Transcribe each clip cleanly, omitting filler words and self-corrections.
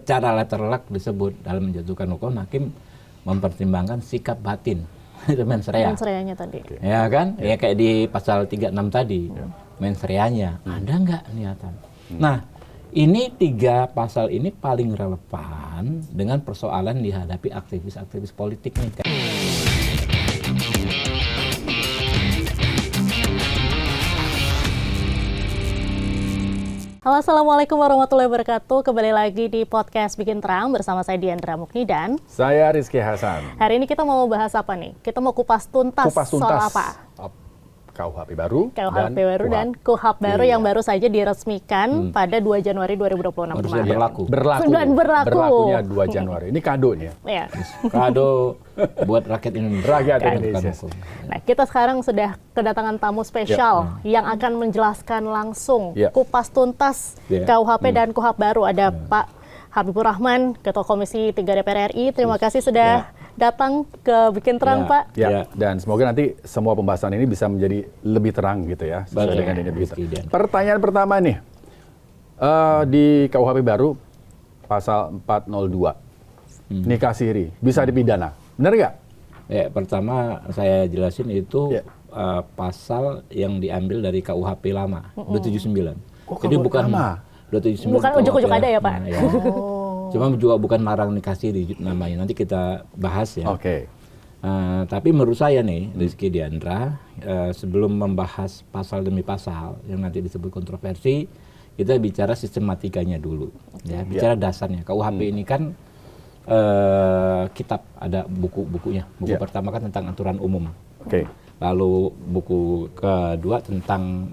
secara letterlek disebut dalam menjatuhkan hukum, hakim mempertimbangkan sikap batin mens rea. Mens reanya tadi. Ya kan? Ya kayak di pasal 36 tadi. Mens reanya ada nggak niatan. Nah, ini 3 pasal ini paling relevan dengan persoalan dihadapi aktivis-aktivis politik nih. Halo, assalamualaikum warahmatullahi wabarakatuh. Kembali lagi di podcast Bikin Terang bersama saya Diandra Mukni dan saya Rizky Hasan. Hari ini kita mau bahas apa nih? Kita mau kupas tuntas soal apa? KUHP baru dan KUHP baru yang baru saja diresmikan pada 2 Januari 2026 kemarin. Berlakunya 2 Januari. Ini kado nih ya. Kado buat rakyat Indonesia. Nah, kita sekarang sudah kedatangan tamu spesial yang akan menjelaskan langsung kupas tuntas KUHP dan KUHP baru. Ada Pak Habibur Rahman, Ketua Komisi 3 DPR RI. Terima kasih sudah datang ke Bikin Terang, Pak. Dan semoga nanti semua pembahasan ini bisa menjadi lebih terang gitu ya. Dengan ini bisa. Pertanyaan pertama nih, di KUHP baru pasal 402, nikah siri bisa dipidana, benar nggak? Ya, pertama saya jelasin itu pasal yang diambil dari KUHP lama, 279. Jadi bukan lama. 279 bukan ujuk-ujuk ada ya, Pak? Ya. Cuma juga bukan larang nikah siri namanya. Nanti kita bahas ya. Oke. Tapi menurut saya nih, Rizky Diandra, sebelum membahas pasal demi pasal yang nanti disebut kontroversi, kita bicara sistematikanya dulu. Ya, bicara dasarnya. KUHP ini kan kitab, ada buku-bukunya. Buku pertama kan tentang aturan umum. Oke. Lalu buku kedua tentang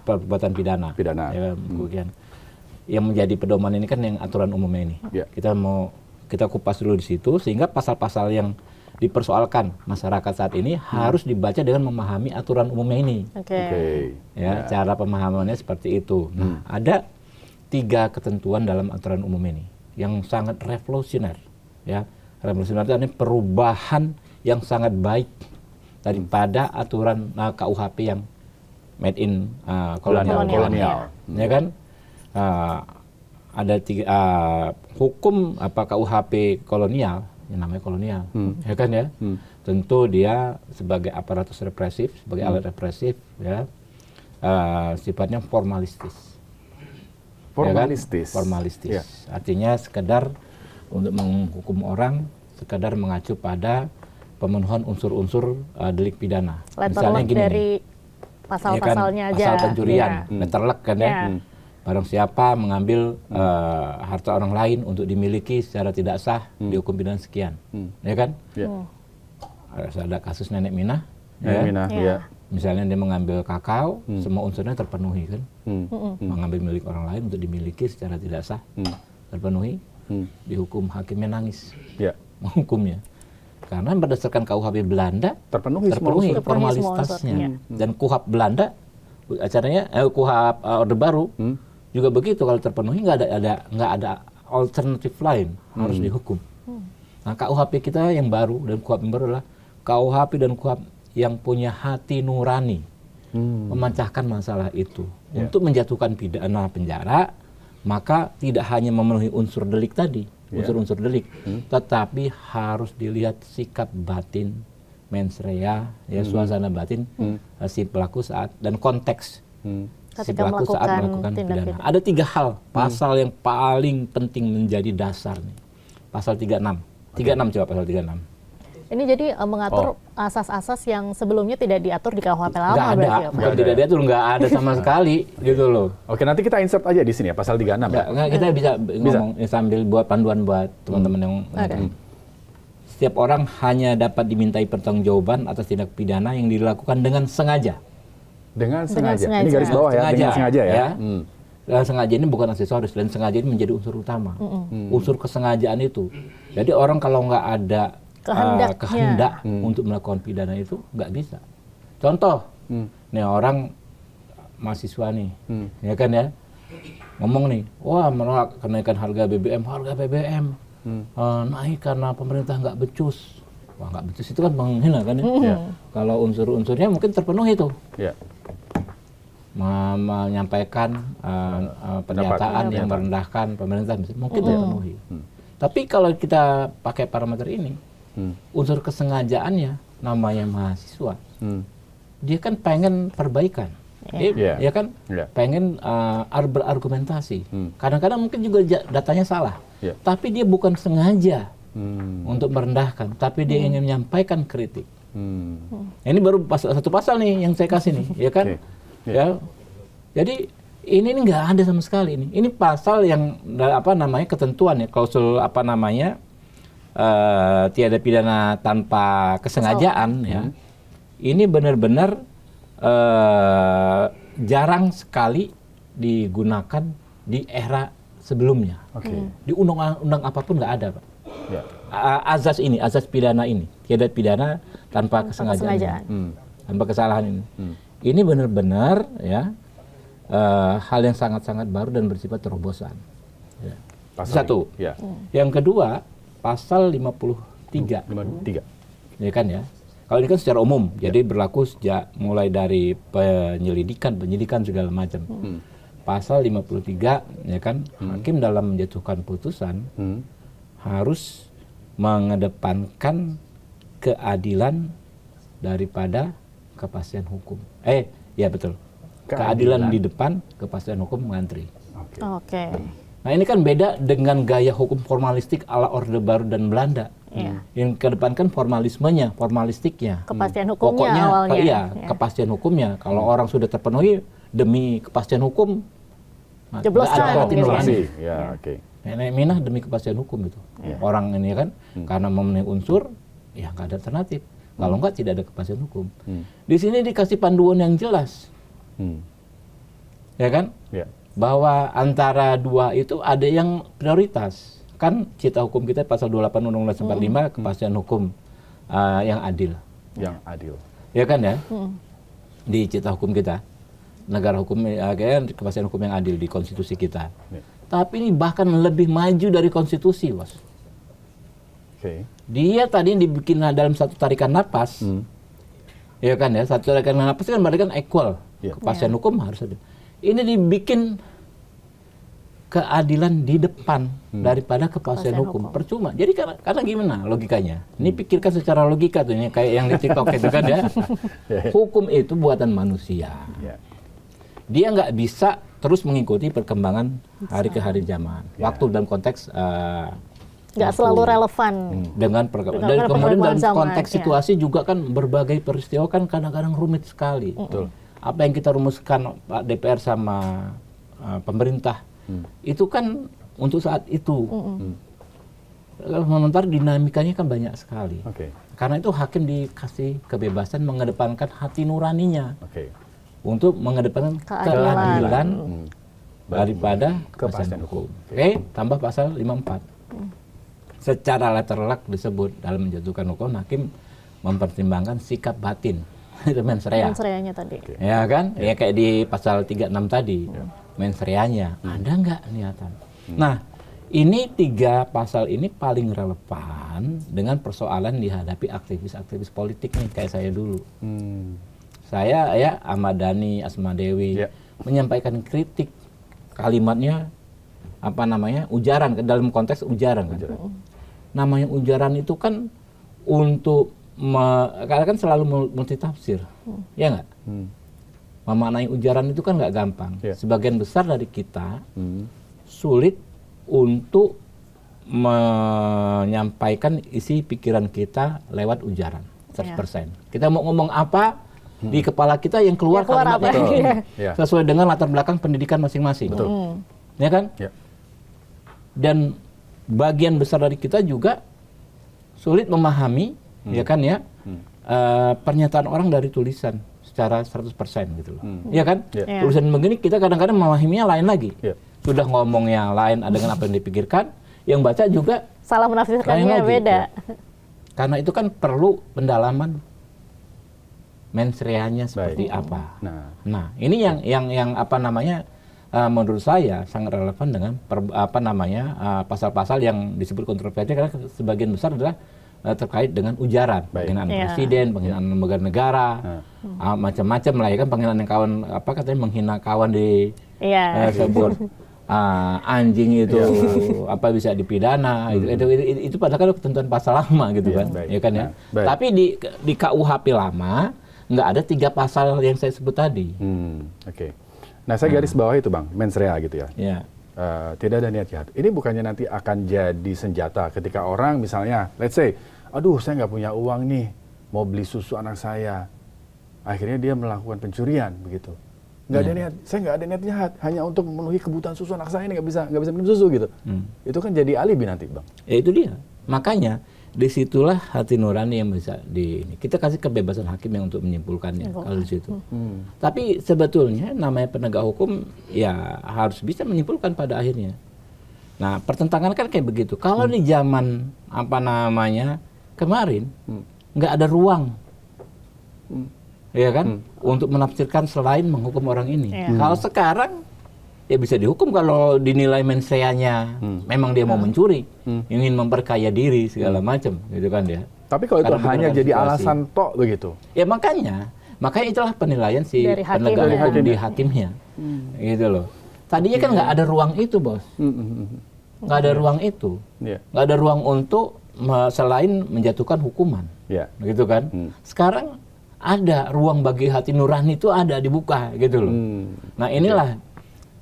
perbuatan pidana. Ya, kemudian yang menjadi pedoman ini kan yang aturan umumnya ini. Kita kupas dulu di situ sehingga pasal-pasal yang dipersoalkan masyarakat saat ini harus dibaca dengan memahami aturan umumnya ini. Cara pemahamannya seperti itu. Nah, ada 3 ketentuan dalam aturan umum ini yang sangat revolusioner. Ya, revolusioner itu artinya perubahan yang sangat baik daripada aturan KUHP yang made in kolonial. Ya kan? Ada 3 hukum KUHP kolonial, yang namanya kolonial, ya kan ya. Tentu dia sebagai aparatus represif, sebagai alat represif, ya, sifatnya formalistis. Formalistis. Ya kan? Formalistis. Artinya sekedar untuk menghukum orang, sekedar mengacu pada pemenuhan unsur-unsur delik pidana. Misalnya gini dari pasal-pasalnya aja. Pasal pencurian, letterlek kan ya. Barang siapa mengambil harta orang lain untuk dimiliki secara tidak sah, dihukum pidana sekian, ya kan? Ada kasus Nenek Minah, misalnya dia mengambil kakao, semua unsurnya terpenuhi kan? Mengambil milik orang lain untuk dimiliki secara tidak sah, terpenuhi, dihukum, hakimnya nangis, menghukumnya. Karena berdasarkan KUHP Belanda terpenuhi formalitasnya, dan KUHP Belanda acaranya KUHP Orde Baru juga begitu, kalau terpenuhi nggak ada alternatif lain, harus dihukum. Nah, KUHP kita yang baru dan KUHP yang baru adalah KUHP dan KUHP yang punya hati nurani memecahkan masalah itu untuk menjatuhkan pidana penjara, maka tidak hanya memenuhi unsur delik tadi, unsur-unsur delik, tetapi harus dilihat sikap batin, mens rea, ya, suasana batin si pelaku saat dan konteks si pelaku saat melakukan pidana. Ada 3 hal pasal yang paling penting menjadi dasar nih. Pasal 36. 36 coba pasal 36. Ini jadi mengatur asas-asas yang sebelumnya tidak diatur di KUHP lama. Nggak ada, berarti ya, Pak? tidak diatur, nggak ada sama sekali gitu loh. Oke, nanti kita insert aja di sini ya pasal 36. Kita bisa ngomong sambil buat panduan buat teman-teman yang setiap orang hanya dapat dimintai pertanggungjawaban atas tindak pidana yang dilakukan dengan sengaja. Dengan sengaja. Ini garis bawah ya, dengan sengaja ya. Dan sengaja ini bukan aksesoris, dan sengaja ini menjadi unsur utama. Unsur kesengajaan itu. Jadi orang kalau nggak ada kehendak untuk melakukan pidana itu nggak bisa. Contoh, nih orang mahasiswa nih, ya kan ya, ngomong nih, wah menolak kenaikan harga BBM, naik karena pemerintah nggak becus. Wah, nggak becus itu kan menghina kan ya. Kalau unsur-unsurnya mungkin terpenuhi tuh. menyampaikan pernyataan yang merendahkan pemerintah, mungkin terpenuhi. Tapi kalau kita pakai parameter ini, unsur kesengajaannya, namanya mahasiswa, dia kan pengen perbaikan, dia kan pengen berargumentasi. Kadang-kadang mungkin juga datanya salah, tapi dia bukan sengaja untuk merendahkan, tapi dia ingin menyampaikan kritik. Ini baru satu pasal nih yang saya kasih nih, ya kan? Ya, jadi ini nggak ada sama sekali ini. Ini pasal yang apa namanya ketentuan ya, klausul apa namanya tiada pidana tanpa kesengajaan ya. Ini benar-benar jarang sekali digunakan di era sebelumnya. Di undang-undang apapun nggak ada, Pak. Azas ini, azas pidana ini, tiada pidana tanpa kesengajaan. Tanpa kesalahan ini. Ini benar-benar ya hal yang sangat-sangat baru dan bersifat terobosan. Ya. Satu. Yang kedua, pasal 53. Ya kan ya. Kalau ini kan secara umum, jadi berlaku sejak mulai dari penyidikan segala macam. Pasal 53 ya kan, hakim dalam menjatuhkan putusan harus mengedepankan keadilan daripada kepastian hukum. Ya betul. Keadilan di depan, kepastian hukum mengantri. Nah ini kan beda dengan gaya hukum formalistik ala Orde Baru dan Belanda. Yang kedepankan formalismenya, formalistiknya. Kepastian hukumnya pokoknya, awalnya. Kepastian hukumnya. Kalau orang sudah terpenuhi demi kepastian hukum, jeblosan. Nenek minah demi kepastian hukum itu. Orang ini kan karena memenuhi unsur, ya nggak ada alternatif. Kalau nggak tidak ada kepastian hukum. Di sini dikasih panduan yang jelas. Ya kan? Bahwa antara dua itu ada yang prioritas. Kan cita hukum kita pasal 28 Undang-Undang 45 kepastian hukum yang adil. Yang adil. Ya kan ya? Di cita hukum kita. Negara hukum kepastian hukum yang adil di konstitusi kita. Tapi ini bahkan lebih maju dari konstitusi, Bos. Dia tadi dibikin dalam satu tarikan napas. Ya kan ya? Satu tarikan napas kan berarti kan equal. Kepastian hukum harus ada. Ini dibikin keadilan di depan daripada kepastian hukum. Percuma. Jadi karena gimana logikanya? Ini pikirkan secara logika tuh, ini kayak yang di TikTok itu kan ya. Hukum itu buatan manusia. Dia nggak bisa terus mengikuti perkembangan hari ke hari zaman. Waktu dalam konteks nggak selalu relevan dengan dan kemudian dalam konteks situasi juga kan berbagai peristiwa kan kadang-kadang rumit sekali. Apa yang kita rumuskan Pak DPR sama pemerintah itu kan untuk saat itu. Sementara dinamikanya kan banyak sekali. Karena itu hakim dikasih kebebasan mengedepankan hati nuraninya untuk mengedepankan keadilan daripada kepastian hukum. Tambah pasal 54. Secara letterlek disebut dalam menjatuhkan hukum, hakim mempertimbangkan sikap batin. Itu mens rea. Mens reanya tadi. Ya kan? Ya kayak di pasal 36 tadi. Mens reanya. Ada nggak niatan? Nah, ini 3 pasal ini paling relevan dengan persoalan dihadapi aktivis-aktivis politik nih, kayak saya dulu. Saya ya Ahmad Dhani, Asma Dewi menyampaikan kritik, kalimatnya apa namanya? Ujaran, dalam konteks ujaran kan. Namanya ujaran itu kan untuk karena kan selalu multitafsir, ya nggak? Memaknai ujaran itu kan nggak gampang. Sebagian besar dari kita sulit untuk menyampaikan isi pikiran kita lewat ujaran 100%. Kita mau ngomong apa di kepala kita yang keluar kalimatnya sesuai dengan latar belakang pendidikan masing-masing. Ya kan? Dan bagian besar dari kita juga sulit memahami ya kan ya pernyataan orang dari tulisan secara 100% gitu loh. Iya kan? Tulisan begini kita kadang-kadang memahaminya lain lagi. Sudah ngomongnya lain dengan apa yang dipikirkan, yang baca juga salah menafsirkannya beda. Karena itu kan perlu pendalaman mens reanya seperti apa. Nah, ini yang apa namanya menurut saya sangat relevan dengan pasal-pasal yang disebut kontroversi karena sebagian besar adalah terkait dengan ujaran, penghinaan presiden, penghinaan lembaga negara, macam-macam lah ya kan, penghinaan yang kawan katanya menghina kawan di sebut anjing itu bisa dipidana, itu padahal kan ketentuan pasal lama gitu kan, ya kan ya. Tapi di KUHP lama nggak ada 3 pasal yang saya sebut tadi. Oke. Nah, saya garis bawah itu Bang, mens rea gitu ya. Tidak ada niat jahat. Ini bukannya nanti akan jadi senjata ketika orang misalnya, let's say, aduh saya nggak punya uang nih, mau beli susu anak saya. Akhirnya dia melakukan pencurian begitu. Nggak ada niat, saya nggak ada niat jahat, hanya untuk memenuhi kebutuhan susu anak saya ini nggak bisa minum susu gitu. Itu kan jadi alibi nanti Bang. Ya itu dia. Makanya disitulah hati nurani yang bisa kita kasih kebebasan hakim yang untuk menyimpulkannya kalau di situ. Tapi sebetulnya namanya penegak hukum ya harus bisa menyimpulkan pada akhirnya. Nah, pertentangan kan kayak begitu. Kalau di zaman kemarin nggak ada ruang, ya kan, untuk menafsirkan selain menghukum orang ini. Kalau sekarang ya bisa dihukum kalau dinilai mens rea-nya memang dia mau mencuri, ingin memperkaya diri segala macam, gitu kan ya. Tapi kalau itu hanya jadi alasan tok begitu. Ya makanya itulah penilaian si penegak hukum di hakimnya, gitu loh. Tadinya kan nggak ada ruang itu, Bos. Nggak ada ruang itu, nggak ada ruang untuk selain menjatuhkan hukuman, gitu kan. Sekarang ada ruang bagi hati nurani itu ada dibuka, gitu loh. Nah inilah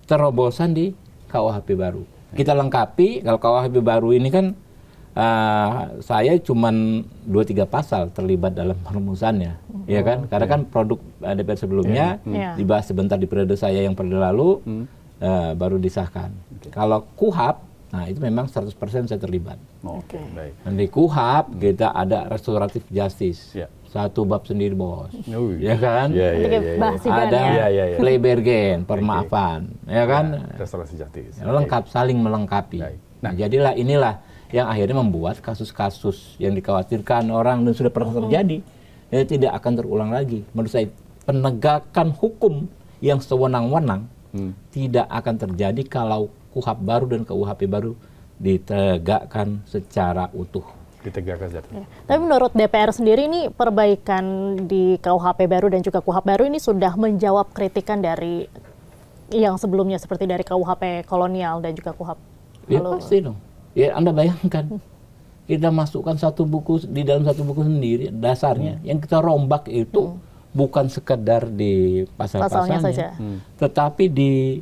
terobosan di KUHP baru. Kita lengkapi, kalau KUHP baru ini kan saya cuman 2-3 pasal terlibat dalam perumusannya, ya kan? Karena kan produk DPR sebelumnya dibahas sebentar di periode saya yang periode lalu, baru disahkan. Kalau KUHP, nah itu memang 100% saya terlibat. Baik. Dan di KUHP kita ada restoratif justice. Satu bab sendiri, Bos. Ya kan? Ada plea bargain, permaafan, ya kan? Restorasi justice. Lengkap, saling melengkapi. Nah, jadilah inilah yang akhirnya membuat kasus-kasus yang dikhawatirkan orang dan sudah pernah terjadi tidak akan terulang lagi. Menurut saya penegakan hukum yang sewenang-wenang tidak akan terjadi kalau KUHP baru dan KUHP baru ditegakkan secara utuh. Tapi menurut DPR sendiri ini perbaikan di KUHP baru dan juga KUHP baru ini sudah menjawab kritikan dari yang sebelumnya seperti dari KUHP kolonial dan juga KUHP. Ya pasti dong. Ya Anda bayangkan kita masukkan di dalam satu buku sendiri dasarnya yang kita rombak itu bukan sekedar di pasal-pasalnya, tetapi di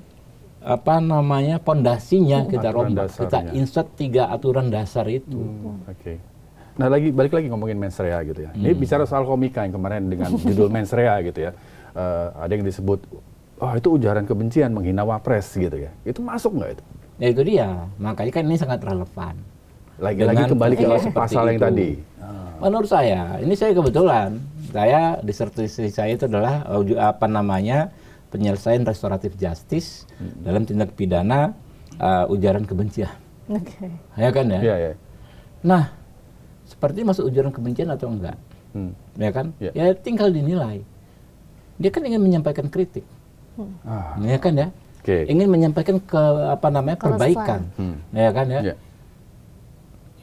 pondasinya kita rombak, kita insert 3 aturan dasar itu. Nah balik lagi ngomongin mens rea gitu ya. Ini bicara soal komika yang kemarin dengan judul mens rea gitu ya. Ada yang disebut, itu ujaran kebencian, menghina wapres gitu ya. Itu masuk nggak itu? Ya itu dia. Makanya kan ini sangat relevan. Lagi-lagi kembali ke pasal yang tadi. Menurut saya, ini saya kebetulan, disertasi saya itu adalah penyelesaian restoratif justice dalam tindak pidana ujaran kebencian. Ya kan ya? Nah, seperti masuk ujaran kebencian atau enggak, ya kan? Ya tinggal dinilai. Dia kan ingin menyampaikan kritik, ya kan ya? Ingin menyampaikan perbaikan, ya kan ya?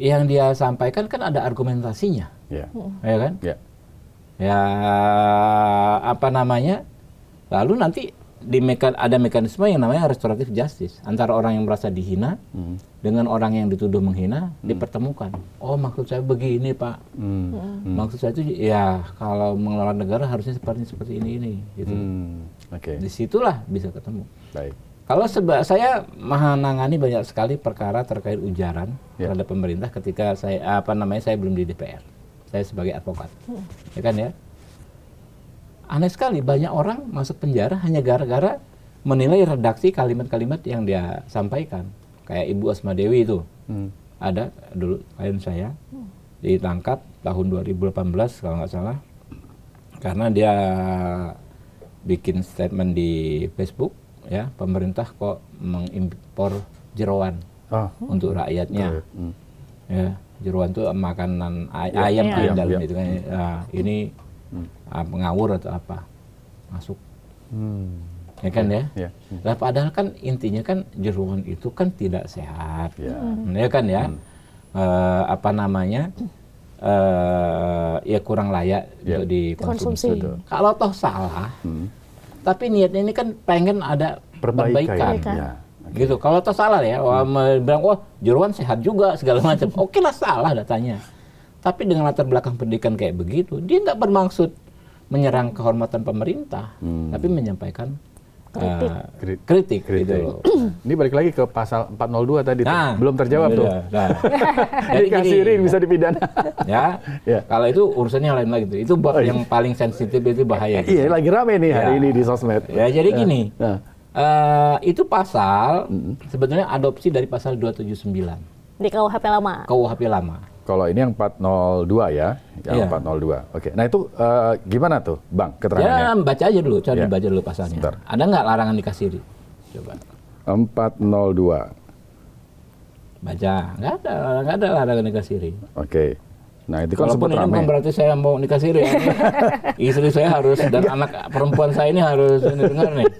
Yang dia sampaikan kan ada argumentasinya, ya kan? Lalu nanti ada mekanisme yang namanya restoratif justice antara orang yang merasa dihina dengan orang yang dituduh menghina dipertemukan. Oh maksud saya begini Pak, maksud saya itu ya kalau mengelola negara harusnya seperti ini gitu. Disitulah bisa ketemu. Kalau saya menangani banyak sekali perkara terkait ujaran terhadap pemerintah ketika saya saya belum di DPR, saya sebagai advokat, ya kan ya. Aneh sekali, banyak orang masuk penjara hanya gara-gara menilai redaksi kalimat-kalimat yang dia sampaikan. Kayak Ibu Asma Dewi itu, ada dulu klien saya, ditangkap tahun 2018 kalau nggak salah, karena dia bikin statement di Facebook, ya pemerintah kok mengimpor jeroan untuk rakyatnya. Ya, jeroan itu makanan ayam di dalam itu kan. Ini pengawur atau apa masuk, ya kan ya. Nah, padahal kan intinya kan jeroan itu kan tidak sehat, ya kan ya. ya kurang layak untuk dikonsumsi. Kalau toh salah, tapi niatnya ini kan pengen ada perbaikan. Ya. Gitu. Kalau toh salah ya, bilang wah jeroan sehat juga segala macam. Oke lah, salah datanya. Tapi dengan latar belakang pendidikan kayak begitu, dia nggak bermaksud menyerang kehormatan pemerintah, tapi menyampaikan kritik. Gitu. Ini balik lagi ke pasal 402 tadi, belum terjawab tuh. Jadi kasirin bisa dipidana. Ya. Kalau itu urusannya lain lagi tuh. Itu bab yang paling sensitif, itu bahaya. Iya, lagi rame nih hari ini di sosmed. Ya, jadi gini. Itu pasal sebetulnya adopsi dari pasal 279 di KUHP lama. KUHP lama. Kalau ini yang 402 ya, yang 402. Oke. Nah itu gimana tuh, Bang, keterangannya? Ya, baca aja dulu, coba dibaca dulu pasalnya. Bentar. Ada nggak larangan nikasiri? Coba. 402. Baca, nggak ada larangan nikasiri. Oke. Nah itu kan sempat ramai. Walaupun ini berarti saya mau nikasiri ya. Istri saya harus dan anak perempuan saya ini harus dengar nih.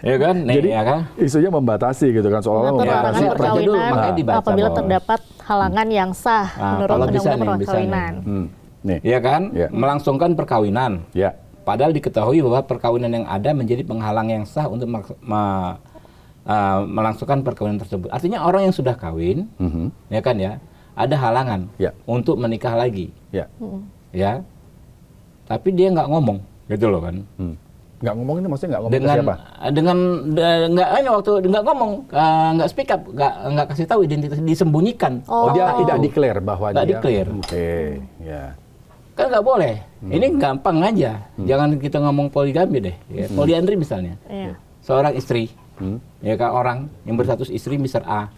Ya kan? Jadi ya kan? isunya membatasi gitu kan, seolah-olah membatasi perkawinan apabila terdapat halangan yang sah menurut undang-undang perkawinan. Ya kan? Melangsungkan perkawinan. Ya. Padahal diketahui bahwa perkawinan yang ada menjadi penghalang yang sah untuk melangsungkan perkawinan tersebut. Artinya orang yang sudah kawin, ya kan ya, ada halangan untuk menikah lagi. Ya. Tapi dia nggak ngomong, gitu loh kan. Nggak ngomong ini maksudnya nggak ngomong ke siapa? Nggak ngomong, nggak speak up, nggak kasih tahu identitas, disembunyikan. Dia tidak declare bahwa nggak declare. Oke, ya. Kan nggak boleh. Ini gampang aja. Jangan kita ngomong poligami deh. Ya. Poliandri misalnya, seorang istri, ya kan, orang yang berstatus istri Mr. A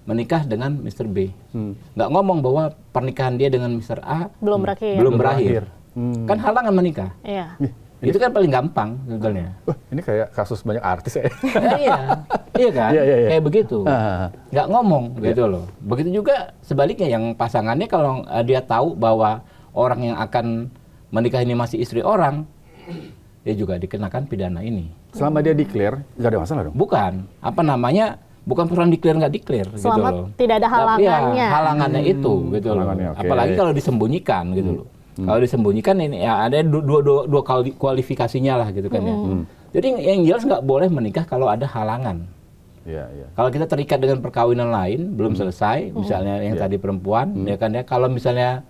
menikah dengan Mr. B, nggak ngomong bahwa pernikahan dia dengan Mr. A belum berakhir. Kan halangan menikah. Iya. Itu kan paling gampang sebetulnya. Ini kayak kasus banyak artis ya. Iya kan? Kayak begitu. Nggak ngomong gitu loh. Begitu juga sebaliknya yang pasangannya kalau dia tahu bahwa orang yang akan menikah ini masih istri orang, dia juga dikenakan pidana ini. Selama dia declare, nggak ada masalah dong? Bukan. Bukan persoalan declare nggak declare. Selama gitu loh. Tidak ada halangannya. Halangannya itu gitu loh. Apalagi kalau disembunyikan gitu loh. Kalau disembunyikan ini ya ada dua kualifikasinya lah gitu kan ya. Jadi yang jelas nggak boleh menikah kalau ada halangan. Kalau kita terikat dengan perkawinan lain belum selesai, misalnya yang tadi perempuan, ya kan ya. Kalau misalnya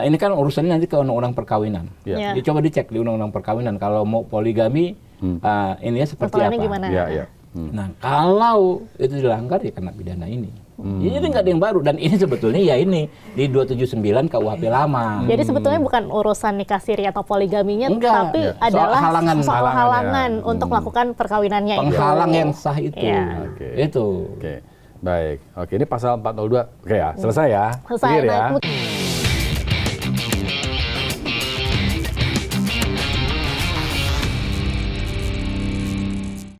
ini kan urusannya nanti ke undang-undang perkawinan. Ya, coba dicek di undang-undang perkawinan kalau mau poligami ini ya seperti apa. Gimana? Nah kalau itu dilanggar ya kena pidana ini. Jadi nggak ada yang baru, dan ini sebetulnya ya ini di 279 KUHP lama. Jadi sebetulnya bukan urusan nikah siri atau poligaminya, tapi adalah soal halangan untuk melakukan perkawinannya. Penghalang yang sah itu. Itu. Baik. Oke, ini pasal 402. Oke ya, selesai ya. Selesai.